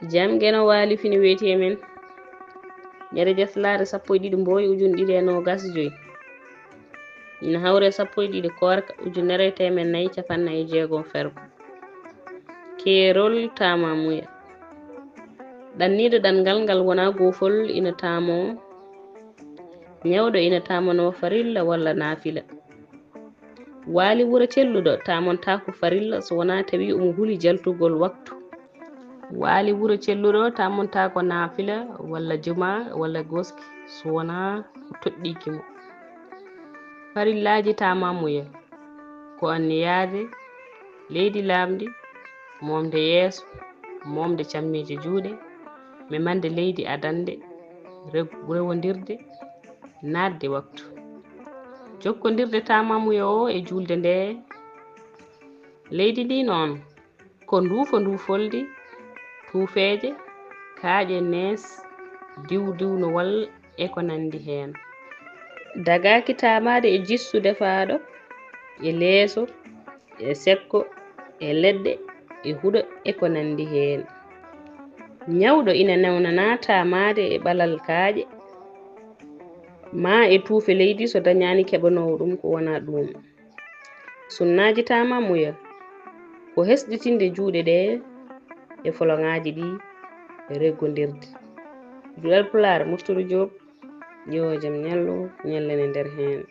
jam geno waali fini weeti men ñere jeslaare 12 mboy ujun 225 ina hawre 12 korka ujunere temen nayi capannayi jeegom fergo keerol tamamuya ɗanniɗo ɗanngal ngal wona goofol ina taamo ñawɗo ina tamano farilla walla naafila waali wuro celluɗo tamontako farilla so wona tawi omo huuli jaltugol waktu waali wuro celluɗo tamontako naafila walla juma walla goski so wona toɗɗikimo farillaji tamamuya ko anniyaade leydi laamdi momde yeeso momde cammije juuɗe memande leydi adande rewondirde naatde waktu jokkondirde tamamuya o e julde nde leydi ndi noon ko nduufoldi tuufeeje kaaƴe nees diwno walla e ko nandi heen dagaaki tamaade e jissu defaaɗo e leeso e sekko e leɗɗe e huɗo e ko nandi heen ñawɗo ina newnana tamaade e ɓalal kaaƴe ma e tuufe leydi so dañaani keɓanowo ɗum ko wona ɗum sunnaaji tamamuya ko hesɗitinde juuɗe ɗe e folonŋaaji ɗi e reggondirde duɗal pulaar Moustapha Diop yo jam ñallu ñallene nder heen